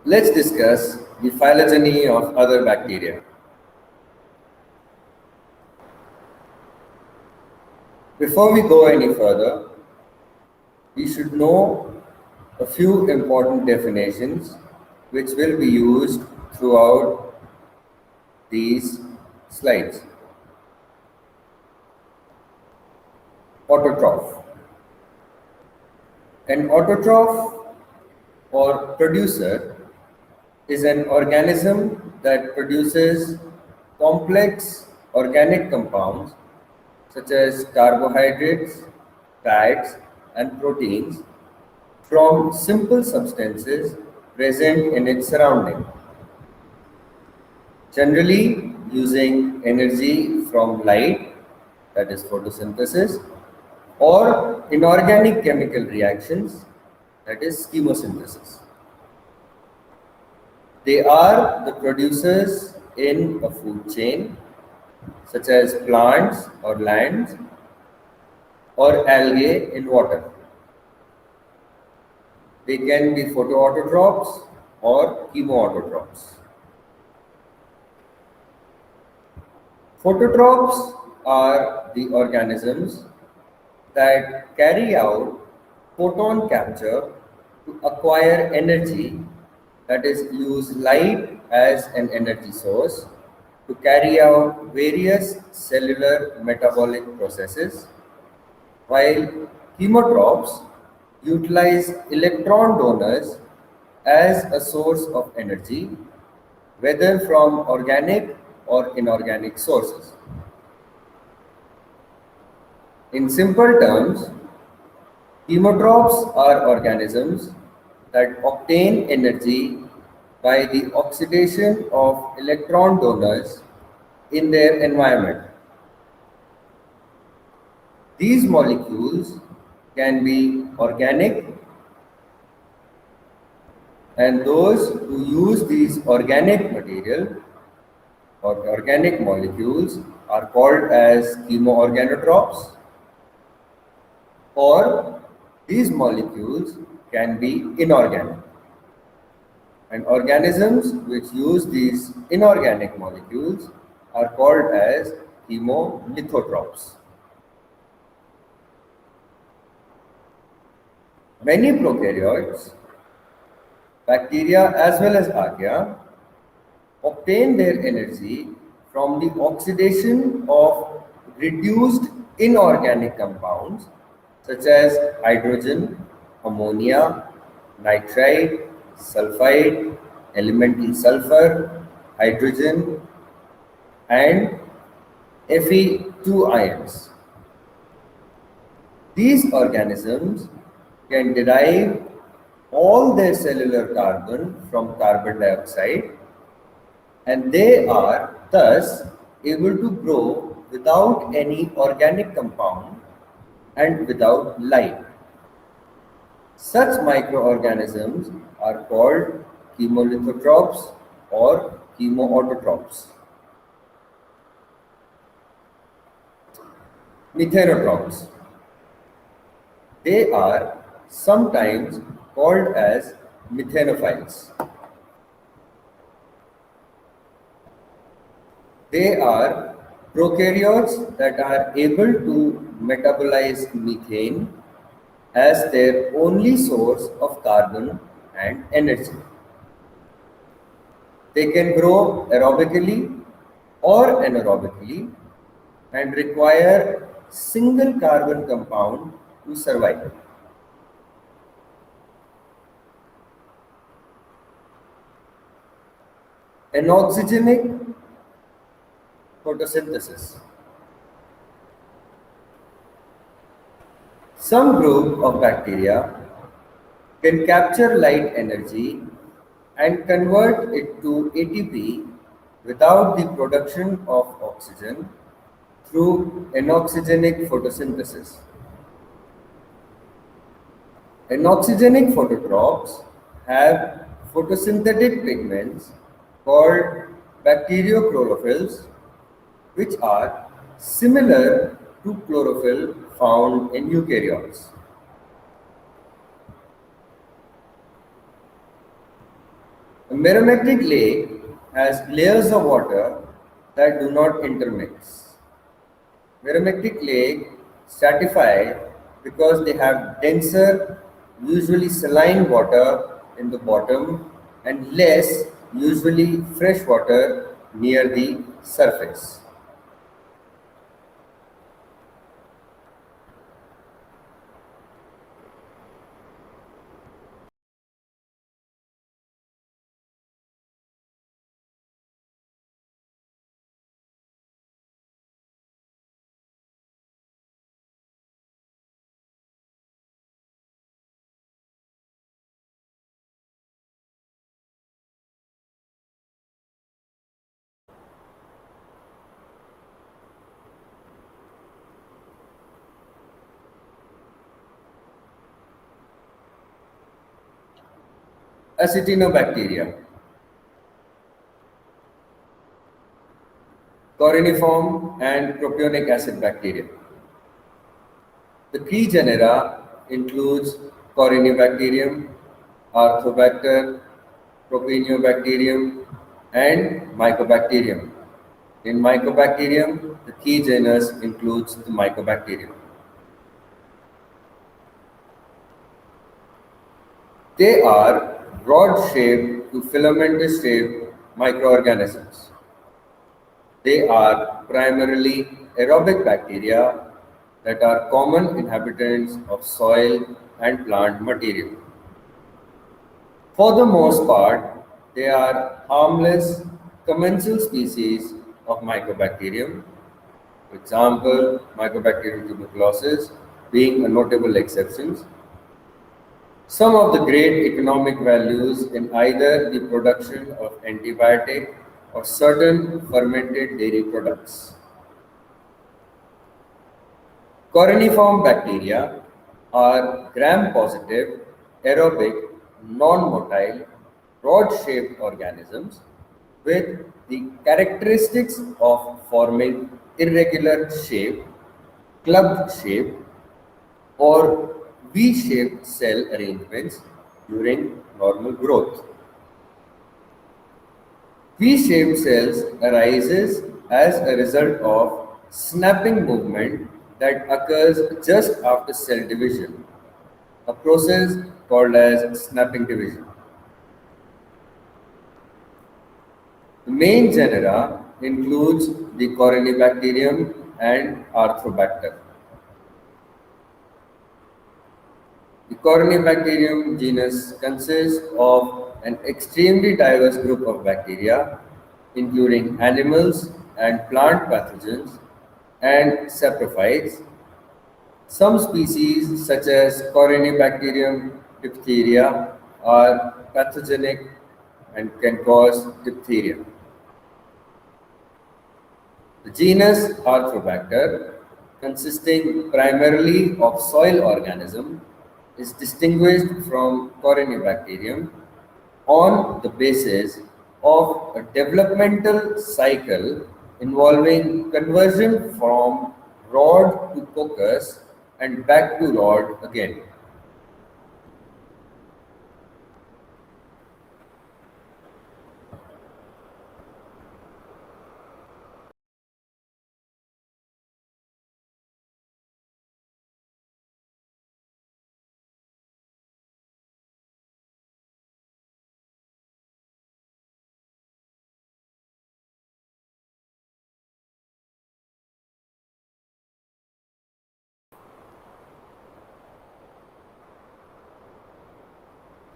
Let's discuss the phylogeny of other bacteria. Before we go any further, we should know a few important definitions which will be used throughout these slides. Autotroph. An autotroph or producer is an organism that produces complex organic compounds such as carbohydrates, fats, and proteins from simple substances present in its surrounding, generally using energy from light, that is photosynthesis, or inorganic chemical reactions, that is chemosynthesis. They are the producers in a food chain, such as plants or lands, or algae in water. They can be photoautotrophs or chemoautotrophs. Phototrophs are the organisms that carry out photon capture to acquire energy, that is, use light as an energy source to carry out various cellular metabolic processes, while chemotrophs utilize electron donors as a source of energy, whether from organic or inorganic sources. In simple terms, chemotrophs are organisms that obtain energy by the oxidation of electron donors in their environment. These molecules can be organic, and those who use these organic material or organic molecules are called as chemoorganotrophs, or these molecules can be inorganic. And organisms which use these inorganic molecules are called as chemolithotrophs. Many prokaryotes, bacteria as well as archaea, obtain their energy from the oxidation of reduced inorganic compounds such as hydrogen, ammonia, nitrite, sulfide, elemental sulfur, hydrogen, and Fe2 ions. These organisms can derive all their cellular carbon from carbon dioxide, and they are thus able to grow without any organic compound and without light. Such microorganisms are called chemolithotrophs or chemoautotrophs. Methanotrophs. They are sometimes called as methanophiles. They are prokaryotes that are able to metabolize methane as their only source of carbon and energy. They can grow aerobically or anaerobically and require single carbon compound to survive. Anoxygenic photosynthesis. Some group of bacteria can capture light energy and convert it to ATP without the production of oxygen through anoxygenic photosynthesis. Anoxygenic phototrophs have photosynthetic pigments called bacteriochlorophylls, which are similar to chlorophyll found in eukaryotes. A merometric lake has layers of water that do not intermix. Merometric lake stratify because they have denser, usually saline water in the bottom and less, usually fresh water near the surface. Acetinobacteria, coriniform and propionic acid bacteria. The key genera includes Corynebacterium, Arthobacter, Propionibacterium, and Mycobacterium. In Mycobacterium, the key genus includes the Mycobacterium. They are rod-shaped to filamentous-shaped microorganisms. They are primarily aerobic bacteria that are common inhabitants of soil and plant material. For the most part, they are harmless commensal species of Mycobacterium. For example, Mycobacterium tuberculosis being a notable exception. Some of the great economic values in either the production of antibiotic or certain fermented dairy products. Coroniform bacteria are gram-positive, aerobic, non-motile, rod-shaped organisms with the characteristics of forming irregular shape, clubbed shape, or V-shaped cell arrangements during normal growth. V-shaped cells arises as a result of snapping movement that occurs just after cell division, a process called as snapping division. The main genera includes the Corynebacterium and Arthropacter. The Corynebacterium genus consists of an extremely diverse group of bacteria, including animals and plant pathogens and saprophytes. Some species, such as Corynebacterium diphtheria, are pathogenic and can cause diphtheria. The genus Arthropacter, consisting primarily of soil organisms, is distinguished from Corynebacterium on the basis of a developmental cycle involving conversion from rod to coccus and back to rod again.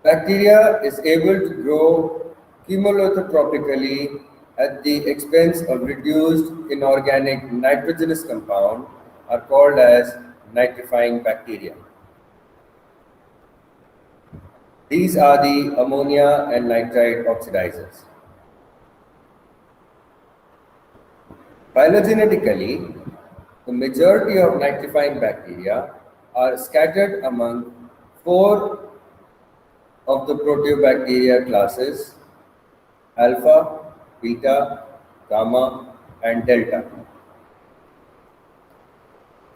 Bacteria is able to grow chemolithotropically at the expense of reduced inorganic nitrogenous compound are called as nitrifying bacteria. These are the ammonia and nitrite oxidizers. Phylogenetically, the majority of nitrifying bacteria are scattered among four of the proteobacteria classes: alpha, beta, gamma, and delta.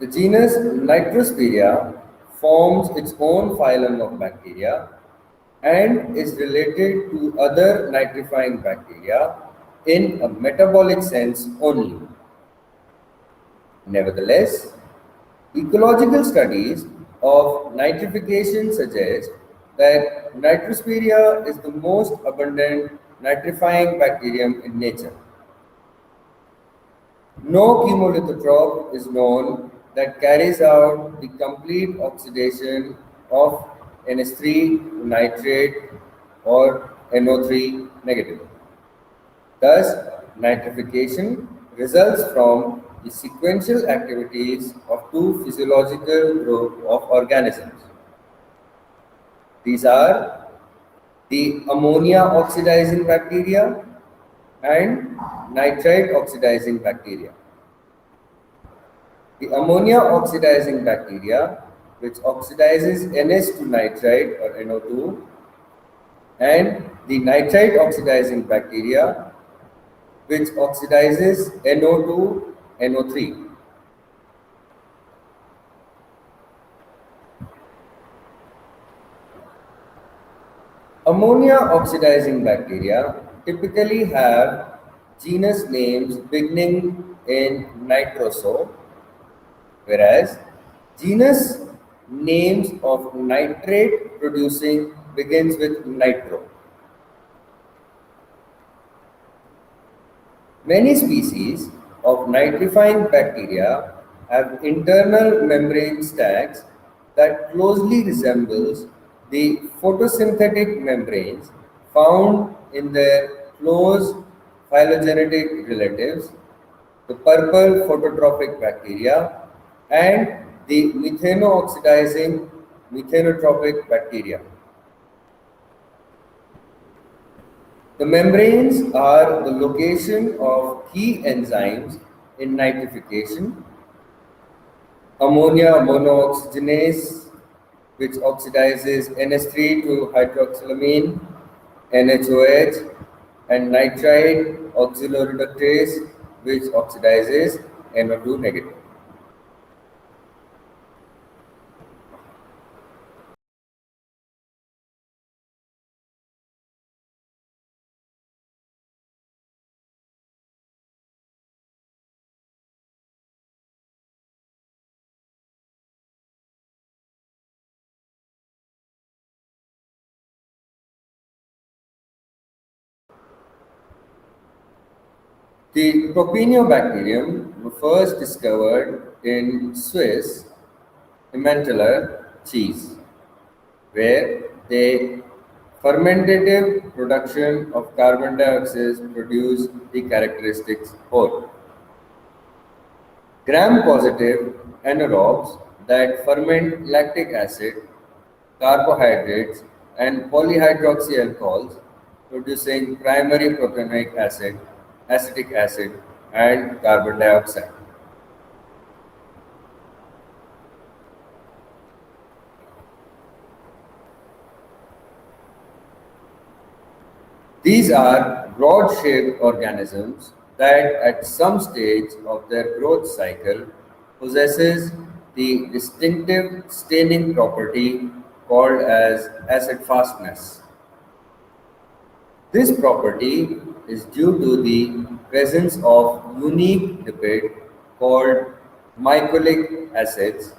The genus Nitrospira forms its own phylum of bacteria, and is related to other nitrifying bacteria in a metabolic sense only. Nevertheless, ecological studies of nitrification suggest that Nitrospira is the most abundant nitrifying bacterium in nature. No chemolithotrop is known that carries out the complete oxidation of NH3 to nitrate or NO3 negative. Thus, nitrification results from the sequential activities of two physiological groups of organisms. These are the ammonia oxidizing bacteria and nitrite oxidizing bacteria. The ammonia oxidizing bacteria, which oxidizes NH to nitrite or NO2, and the nitrite oxidizing bacteria, which oxidizes NO2, NO3. Ammonia oxidizing bacteria typically have genus names beginning in nitroso, whereas genus names of nitrate producing begins with nitro. Many species of nitrifying bacteria have internal membrane stacks that closely resembles the photosynthetic membranes found in their close phylogenetic relatives, the purple phototropic bacteria and the methanooxidizing methanotropic bacteria. The membranes are the location of key enzymes in nitrification. Ammonia monooxygenase, which oxidizes NH3 to hydroxylamine, NHOH, and nitrite oxaloreductase, which oxidizes NO2 negative. The Propionibacterium were first discovered in Swiss Emmentaler cheese, where the fermentative production of carbon dioxide produce the characteristic spore. Gram-positive anaerobes that ferment lactic acid, carbohydrates, and polyhydroxy alcohols, producing primary propionic acid, acetic acid, and carbon dioxide. These are broad-shaped organisms that at some stage of their growth cycle possesses the distinctive staining property called as acid fastness. This property is due to the presence of unique lipid called mycolic acids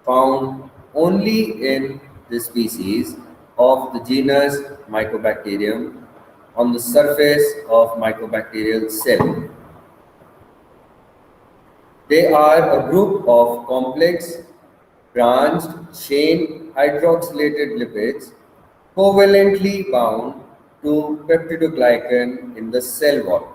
found only in the species of the genus Mycobacterium on the surface of mycobacterial cell. They are a group of complex branched chain hydroxylated lipids covalently bound to peptidoglycan in the cell wall.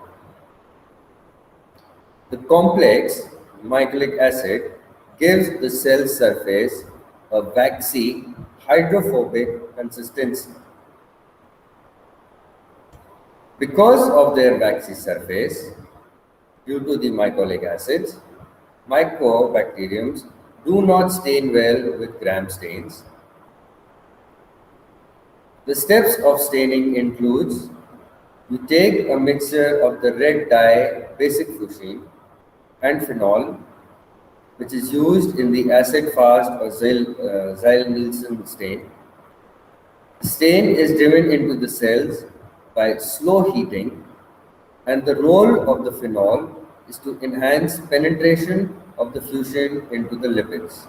The complex mycolic acid gives the cell surface a waxy hydrophobic consistency. Because of their waxy surface, due to the mycolic acids, mycobacteriums do not stain well with gram stains. The steps of staining includes you take a mixture of the red dye basic fuchsin and phenol, which is used in the acid fast or Zyle-Nielsen stain. Stain is driven into the cells by slow heating, and the role of the phenol is to enhance penetration of the fusion into the lipids.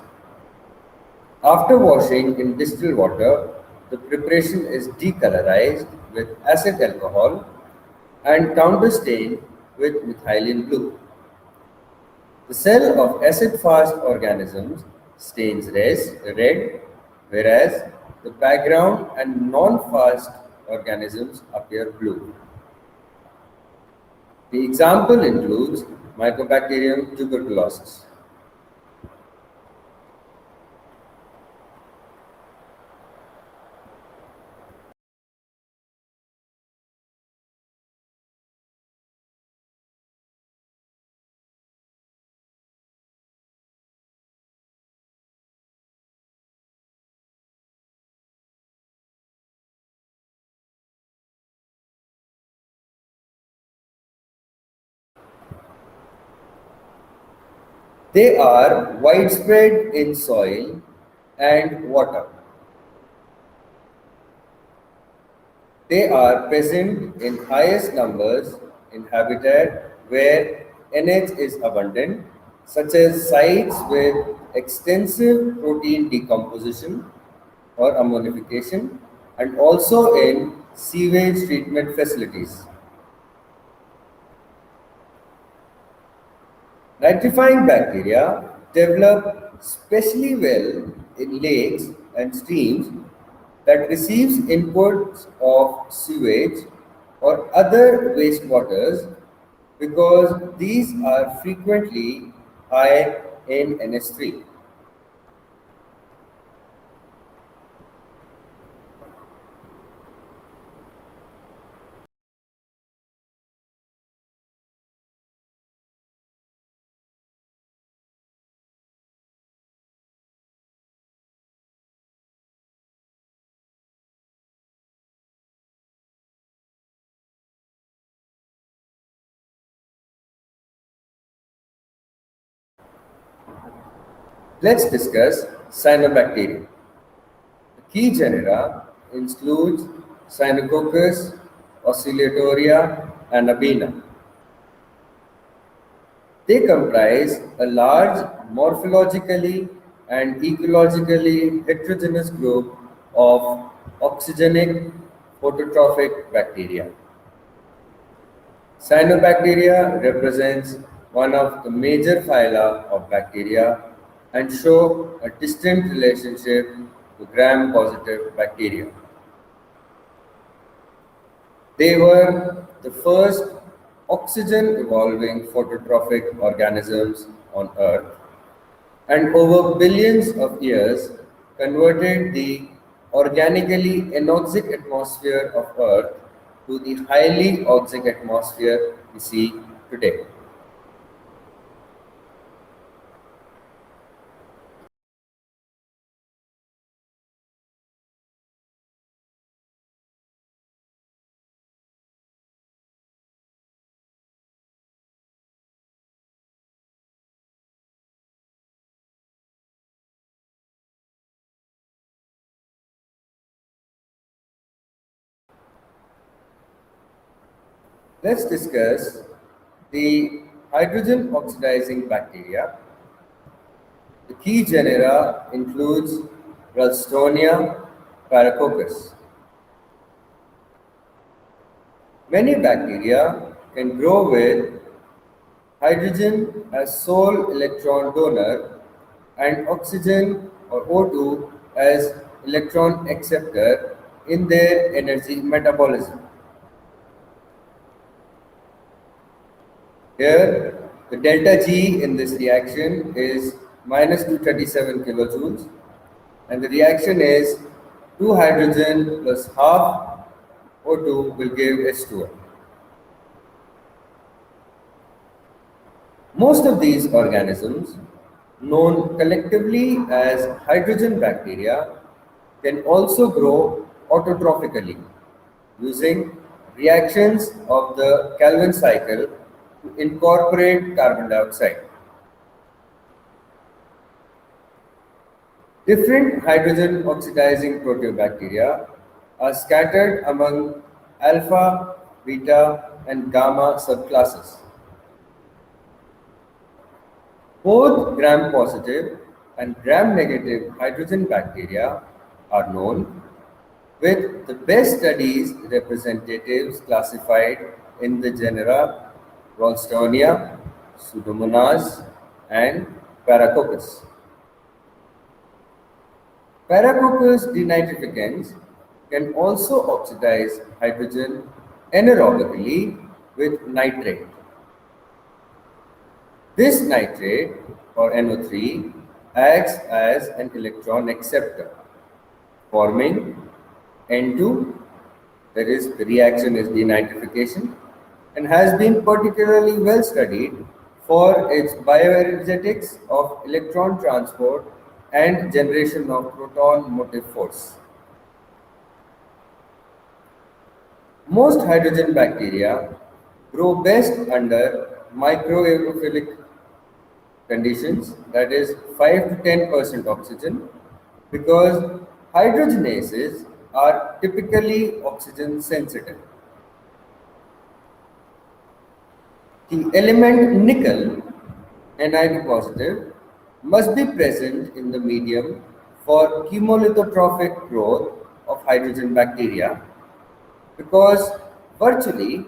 After washing in distilled water, the preparation is decolorized with acid alcohol and counterstained with methylene blue. The cell of acid-fast organisms stains red, whereas the background and non-fast organisms appear blue. The example includes Mycobacterium tuberculosis. They are widespread in soil and water. They are present in highest numbers in habitat where NH is abundant, such as sites with extensive protein decomposition or ammonification, and also in sewage treatment facilities. Nitrifying bacteria develop especially well in lakes and streams that receives inputs of sewage or other wastewaters because these are frequently high in NH3. Let's discuss cyanobacteria. The key genera includes Cyanococcus, Oscillatoria, and Abena. They comprise a large morphologically and ecologically heterogeneous group of oxygenic phototrophic bacteria. Cyanobacteria represents one of the major phyla of bacteria and show a distant relationship to gram-positive bacteria. They were the first oxygen-evolving phototrophic organisms on Earth, and over billions of years converted the organically anoxic atmosphere of Earth to the highly oxic atmosphere we see today. Let's discuss the hydrogen oxidizing bacteria. The key genera includes Ralstonia, Paracoccus. Many bacteria can grow with hydrogen as sole electron donor and oxygen or O2 as electron acceptor in their energy metabolism. Here, the delta G in this reaction is minus 237 kilojoules, and the reaction is 2 hydrogen plus half O2 will give H2O. Most of these organisms, known collectively as hydrogen bacteria, can also grow autotrophically using reactions of the Calvin cycle to incorporate carbon dioxide. Different hydrogen oxidizing proteobacteria are scattered among alpha, beta, and gamma subclasses. Both gram-positive and gram-negative hydrogen bacteria are known, with the best studies representatives classified in the genera Ralstonia, Pseudomonas, and Paracoccus. Paracoccus denitrificans can also oxidize hydrogen anaerobically with nitrate. This nitrate, or NO3, acts as an electron acceptor, forming N2, that is, the reaction is denitrification, and has been particularly well studied for its bioenergetics of electron transport and generation of proton motive force. Most hydrogen bacteria grow best under microaerophilic conditions, that is 5 to 10% oxygen, because hydrogenases are typically oxygen sensitive. The element nickel, Ni2 positive, must be present in the medium for chemolithotrophic growth of hydrogen bacteria, because virtually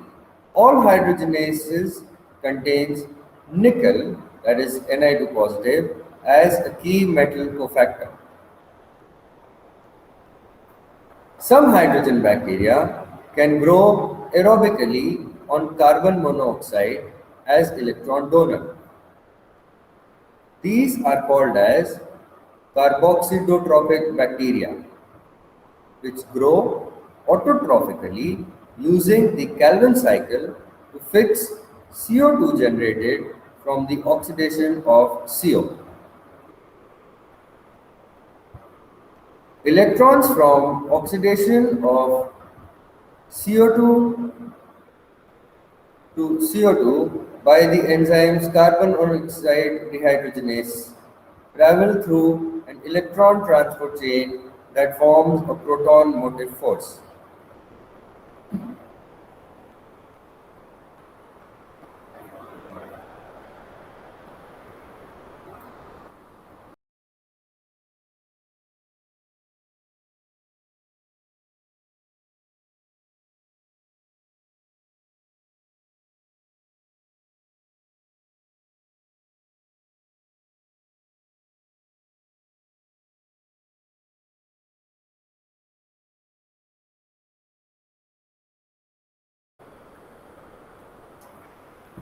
all hydrogenases contains nickel, that is Ni2 positive, as a key metal cofactor. Some hydrogen bacteria can grow aerobically on carbon monoxide as electron donor. These are called as carboxydotrophic bacteria, which grow autotrophically using the Calvin cycle to fix CO2 generated from the oxidation of CO. Electrons from oxidation of CO2 to CO2 by the enzymes carbon monoxide dehydrogenase travel through an electron transport chain that forms a proton motive force.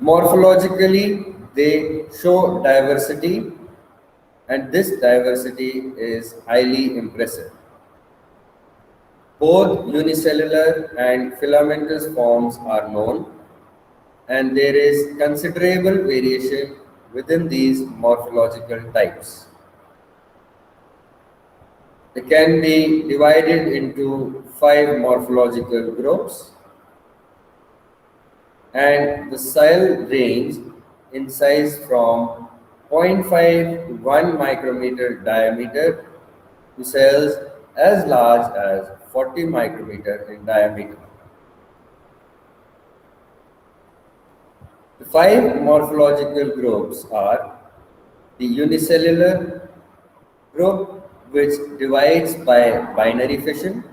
Morphologically, they show diversity, and this diversity is highly impressive. Both unicellular and filamentous forms are known, and there is considerable variation within these morphological types. They can be divided into 5 morphological groups, and the cell range in size from zero point 0.5 to 1 micrometer diameter to cells as large as 40 micrometer in diameter. The 5 morphological groups are the unicellular group, which divides by binary fission.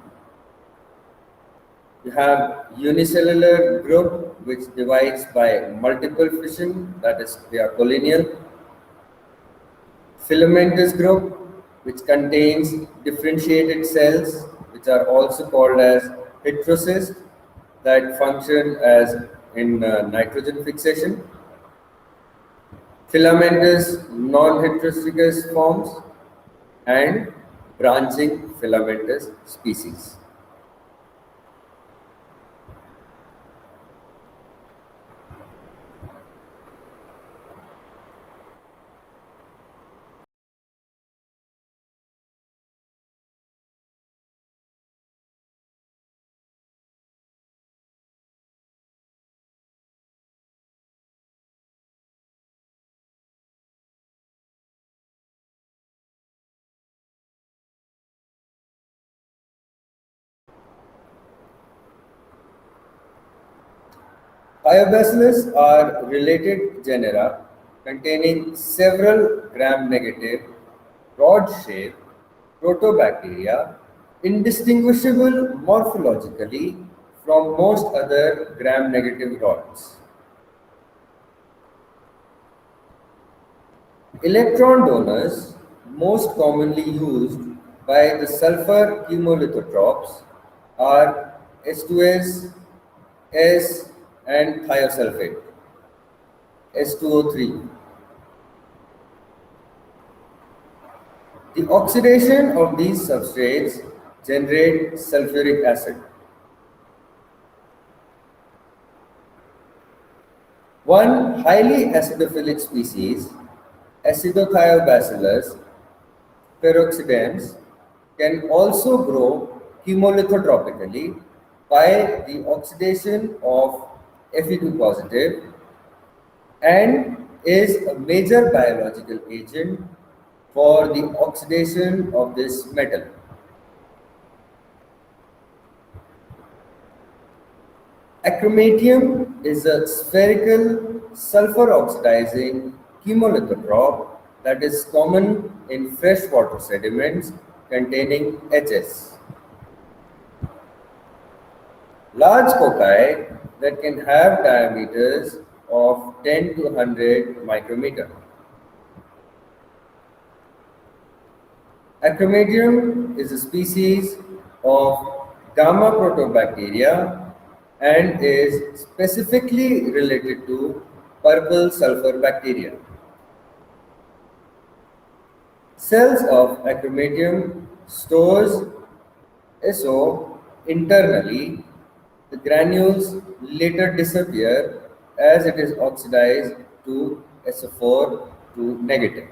You have unicellular group, which divides by multiple fission, that is, they are collineal. Filamentous group, which contains differentiated cells, which are also called as heterocysts, that function as in nitrogen fixation. Filamentous non-heterozygous forms and branching filamentous species. Thiobacillus are related genera containing several gram-negative, rod-shaped protobacteria indistinguishable morphologically from most other gram-negative rods. Electron donors, most commonly used by the sulfur chemolithotropes, are S2S, S, and thiosulfate, S2O3. The oxidation of these substrates generate sulfuric acid. One highly acidophilic species, Acidothiobacillus peroxidans, can also grow chemolithotropically by the oxidation of Fe2 positive and is a major biological agent for the oxidation of this metal. Acromatium is a spherical sulfur oxidizing chemolithotrop that is common in freshwater sediments containing HS. Large cocci that can have diameters of 10 to 100 micrometer. Acromatium is a species of Gamma protobacteria and is specifically related to purple sulfur bacteria. Cells of Acromatium stores SO internally. The granules later disappear as it is oxidized to SO4 to negative.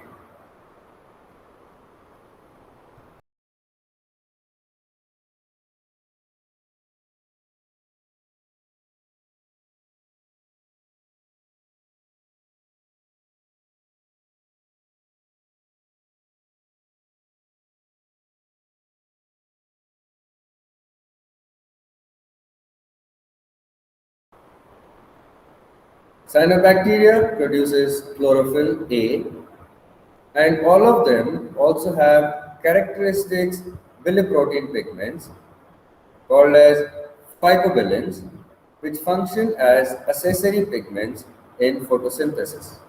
Cyanobacteria produces chlorophyll A, and all of them also have characteristics bilirubin pigments called as phycobilins, which function as accessory pigments in photosynthesis.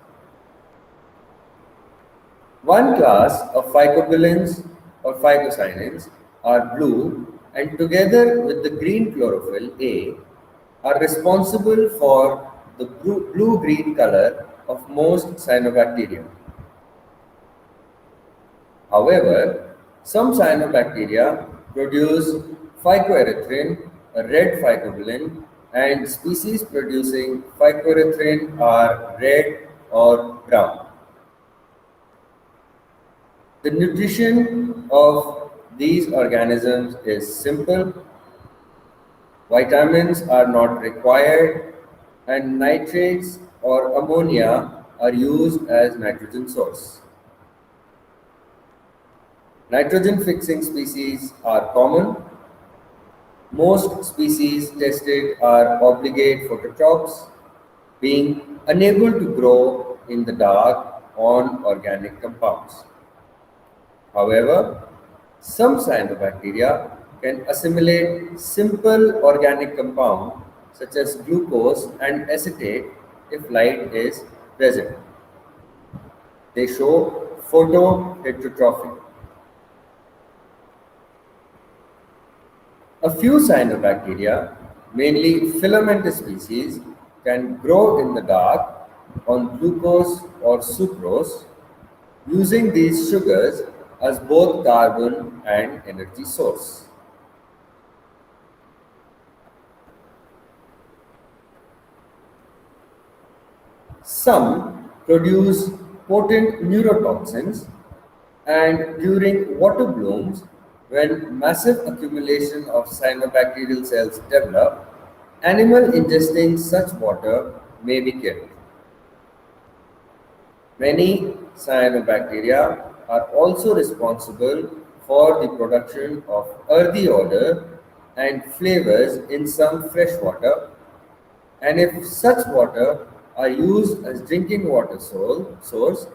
One class of phycobilins or phycocyanins are blue and together with the green chlorophyll A are responsible for the blue-green color of most cyanobacteria. However, some cyanobacteria produce phycoerythrin, a red phycobilin, and species producing phycoerythrin are red or brown. The nutrition of these organisms is simple. Vitamins are not required, and nitrates or ammonia are used as nitrogen source. Nitrogen fixing species are common. Most species tested are obligate phototropes, being unable to grow in the dark on organic compounds. However, some cyanobacteria can assimilate simple organic compound such as glucose and acetate if light is present. They show photoheterotrophy. A few cyanobacteria, mainly filamentous species, can grow in the dark on glucose or sucrose, using these sugars as both carbon and energy source. Some produce potent neurotoxins, and during water blooms, when massive accumulation of cyanobacterial cells develop, animal ingesting such water may be killed. Many cyanobacteria are also responsible for the production of earthy odor and flavors in some freshwater, and if such water are used as drinking water source,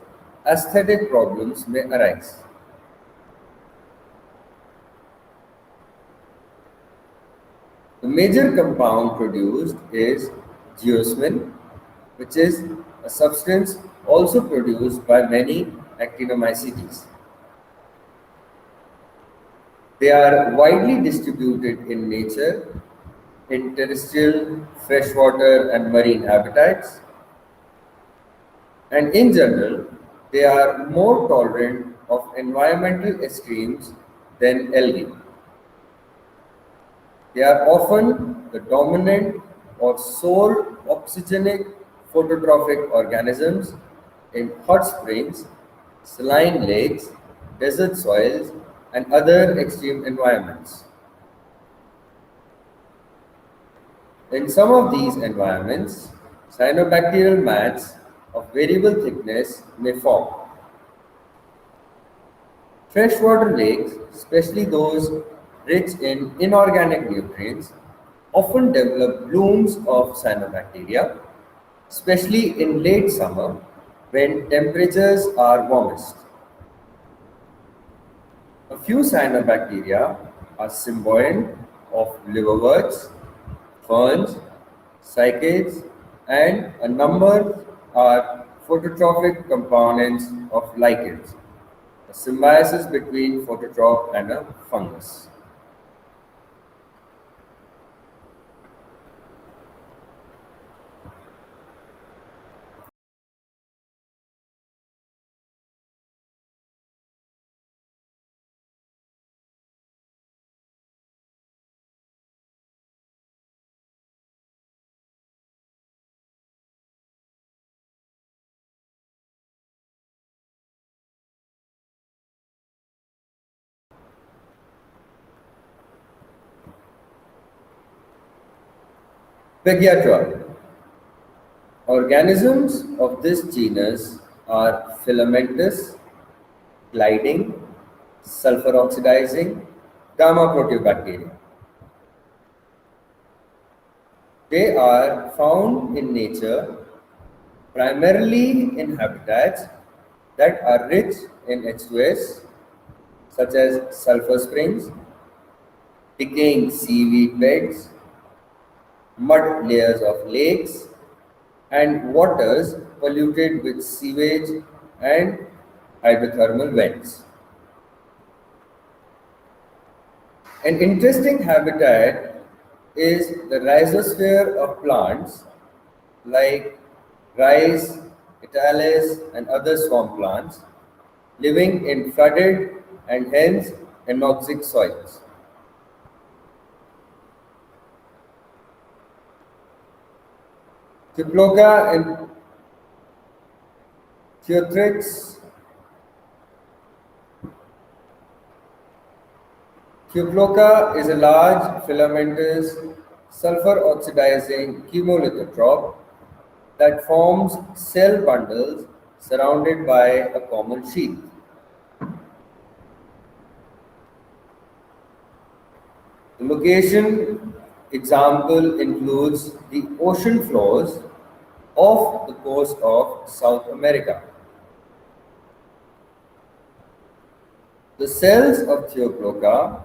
aesthetic problems may arise. The major compound produced is geosmin, which is a substance also produced by many actinomycetes. They are widely distributed in nature, in terrestrial, freshwater, and marine habitats, and in general, they are more tolerant of environmental extremes than algae. They are often the dominant or sole oxygenic phototrophic organisms in hot springs, saline lakes, desert soils, and other extreme environments. In some of these environments, cyanobacterial mats of variable thickness may form. Freshwater lakes, especially those rich in inorganic nutrients, often develop blooms of cyanobacteria, especially in late summer when temperatures are warmest. A few cyanobacteria are symbiont of liverworts, ferns, cycads, and a number are phototrophic components of lichens, a symbiosis between phototroph and a fungus. Pegiatra. Organisms of this genus are filamentous, gliding, sulfur oxidizing, gamma proteobacteria. They are found in nature primarily in habitats that are rich in H2S, such as sulfur springs, decaying seaweed beds, mud layers of lakes, and waters polluted with sewage and hydrothermal vents. An interesting habitat is the rhizosphere of plants like rice, Italis, and other swamp plants living in flooded and hence anoxic soils. Diploca and Theotrix. Theoploca is a large filamentous sulfur oxidizing chemolithotrop that forms cell bundles surrounded by a common sheath. The location example includes the ocean floors off the coast of South America. The cells of Theoploca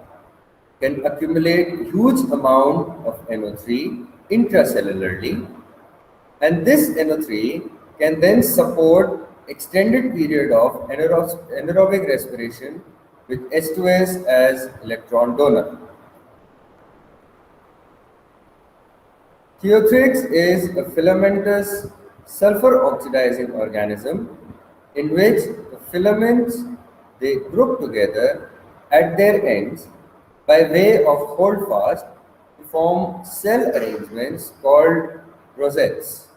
can accumulate huge amount of NO3 intracellularly, and this NO3 can then support extended period of anaerobic respiration with H2S as electron donor. Theothrix is a filamentous sulfur oxidizing organism in which the filaments they group together at their ends by way of holdfast to form cell arrangements called rosettes.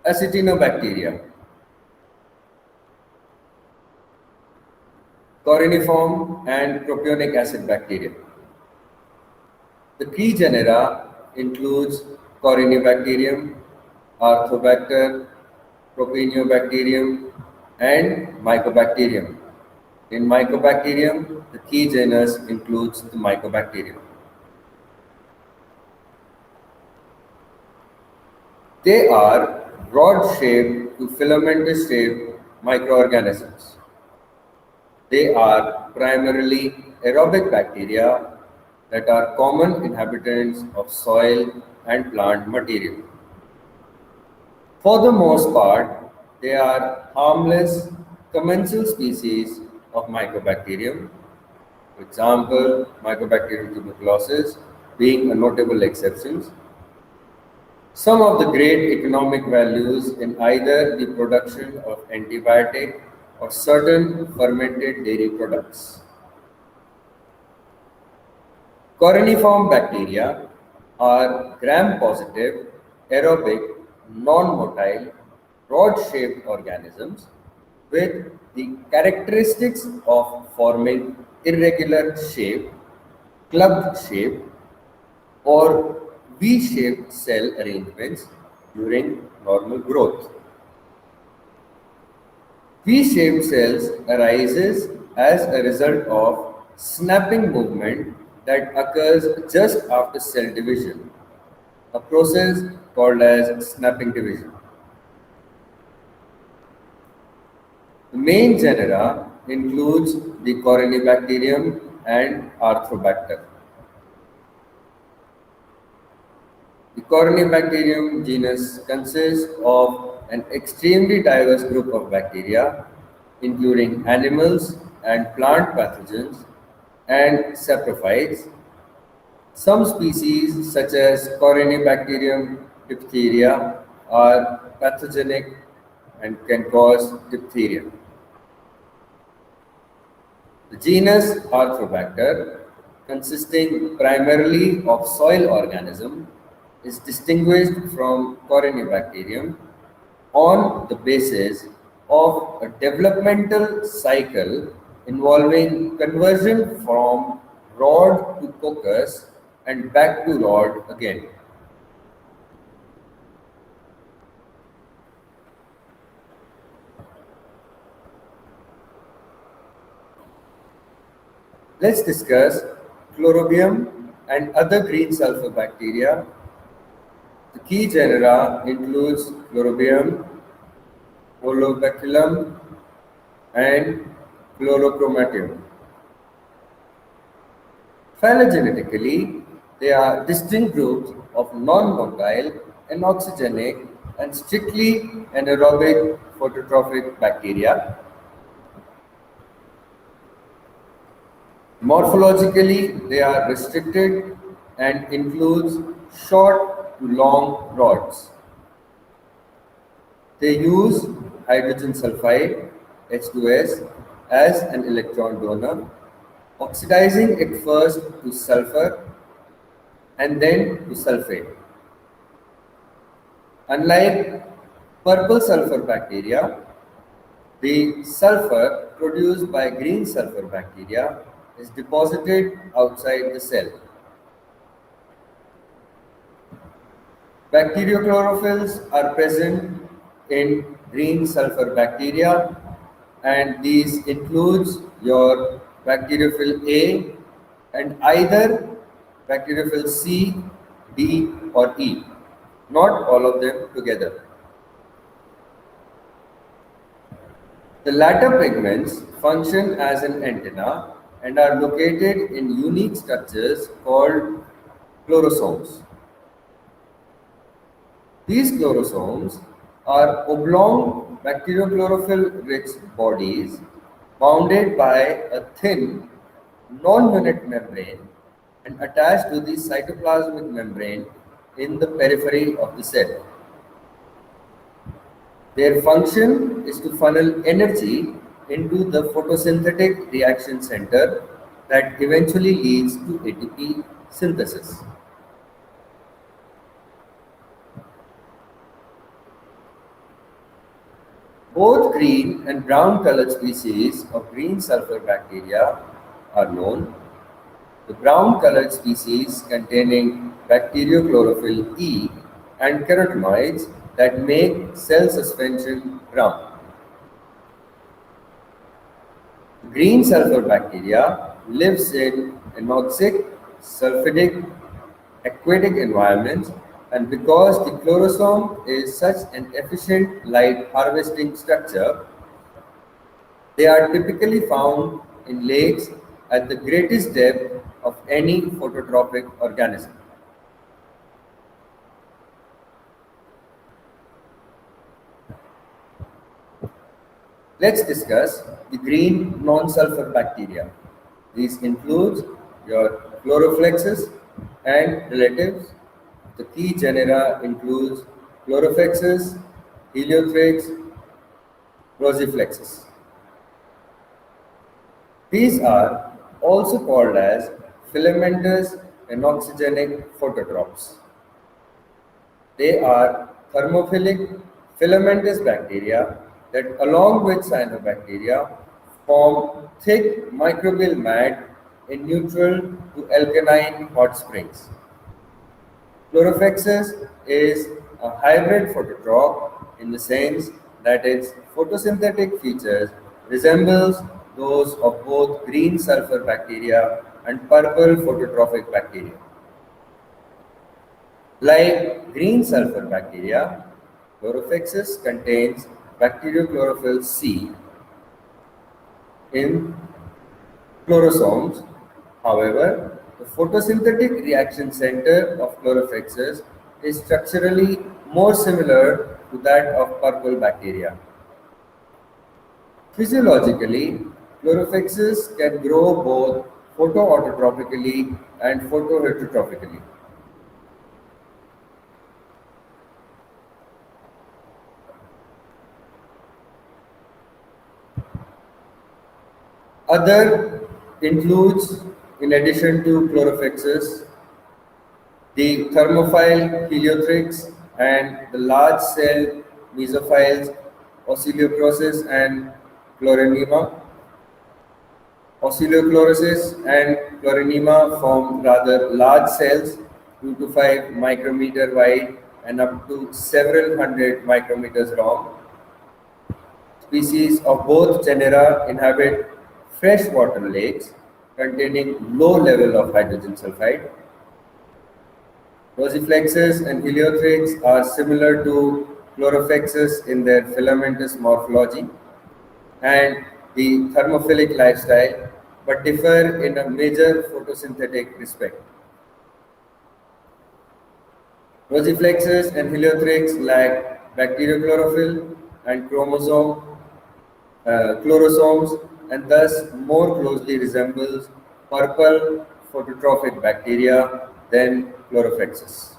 Acetinobacteria. coriniform and propionic acid bacteria. The key genera includes Corynebacterium, Arthobacter, Propionibacterium, and Mycobacterium. In Mycobacterium, the key genus includes the Mycobacterium. They are rod-shaped to filamentous-shaped microorganisms. They are primarily aerobic bacteria that are common inhabitants of soil and plant material. For the most part, they are harmless commensal species of Mycobacterium. For example, Mycobacterium tuberculosis being a notable exception. Some of the great economic values in either the production of antibiotic or certain fermented dairy products. Coroniform bacteria are gram-positive, aerobic, non-motile, rod-shaped organisms with the characteristics of forming irregular shape, clubbed shape, or V-shaped cell arrangements during normal growth. V-shaped cells arises as a result of snapping movement that occurs just after cell division, a process called as snapping division. The main genera includes the Corynebacterium and Arthobacter. The Corynebacterium genus consists of an extremely diverse group of bacteria, including animals and plant pathogens and saprophytes. Some species, such as Corynebacterium diphtheria, are pathogenic and can cause diphtheria. The genus Arthobacter, consisting primarily of soil organisms, is distinguished from Corynebacterium on the basis of a developmental cycle involving conversion from rod to coccus and back to rod again. Let's discuss chlorobium and other green sulfur bacteria. The key genera includes Chlorobium, Holobaculum, and Chlorochromatium. Phylogenetically, they are distinct groups of non-motile, anoxygenic, and strictly anaerobic phototrophic bacteria. Morphologically, they are restricted and includes short to long rods. They use hydrogen sulfide H2S as an electron donor, oxidizing it first to sulfur and then to sulfate. Unlike purple sulfur bacteria, the sulfur produced by green sulfur bacteria is deposited outside the cell. Bacteriochlorophylls are present in green sulfur bacteria, and these includes your bacteriophil A and either bacteriophil C, D or E, not all of them together. The latter pigments function as an antenna and are located in unique structures called chlorosomes. These chlorosomes are oblong bacteriochlorophyll-rich bodies bounded by a thin non-unit membrane and attached to the cytoplasmic membrane in the periphery of the cell. Their function is to funnel energy into the photosynthetic reaction center that eventually leads to ATP synthesis. Both green and brown colored species of green sulfur bacteria are known. The brown colored species containing bacteriochlorophyll E and carotenoids that make cell suspension brown. Green sulfur bacteria lives in anoxic, sulfidic, aquatic environments, and because the chlorosome is such an efficient light harvesting structure, they are typically found in lakes at the greatest depth of any phototropic organism. Let's discuss the green non-sulfur bacteria. These include your Chloroflexus and relatives. The key genera includes Chloroflexus, Heliothrix, Rosiflexus. These are also called as filamentous anoxygenic phototropes. They are thermophilic filamentous bacteria that, along with cyanobacteria, form thick microbial mat in neutral to alkaline hot springs. Chlorophexus is a hybrid phototrope in the sense that its photosynthetic features resembles those of both green sulfur bacteria and purple phototrophic bacteria. Like green sulfur bacteria, Chlorophexus contains bacteriochlorophyll C in chlorosomes. However, the photosynthetic reaction center of Chlorophexus is structurally more similar to that of purple bacteria. Physiologically, Chlorophexus can grow both photoautotropically and photoheterotropically. Other includes, in addition to Chlorophexus, the thermophile Heliothrix and the large cell mesophiles Oscillochlorosis and Chlorinema. Oscillochlorosis and Chlorinema form rather large cells, 2 to 5 micrometer wide and up to several hundred micrometers long. Species of both genera inhabit freshwater lakes containing low level of hydrogen sulfide. Rosiflexus and Heliothrix are similar to Chlorophexus in their filamentous morphology and the thermophilic lifestyle, but differ in a major photosynthetic respect. Rosiflexus and Heliothrix lack bacteriochlorophyll and chlorosomes and thus more closely resembles purple phototrophic bacteria than Chlorophexus.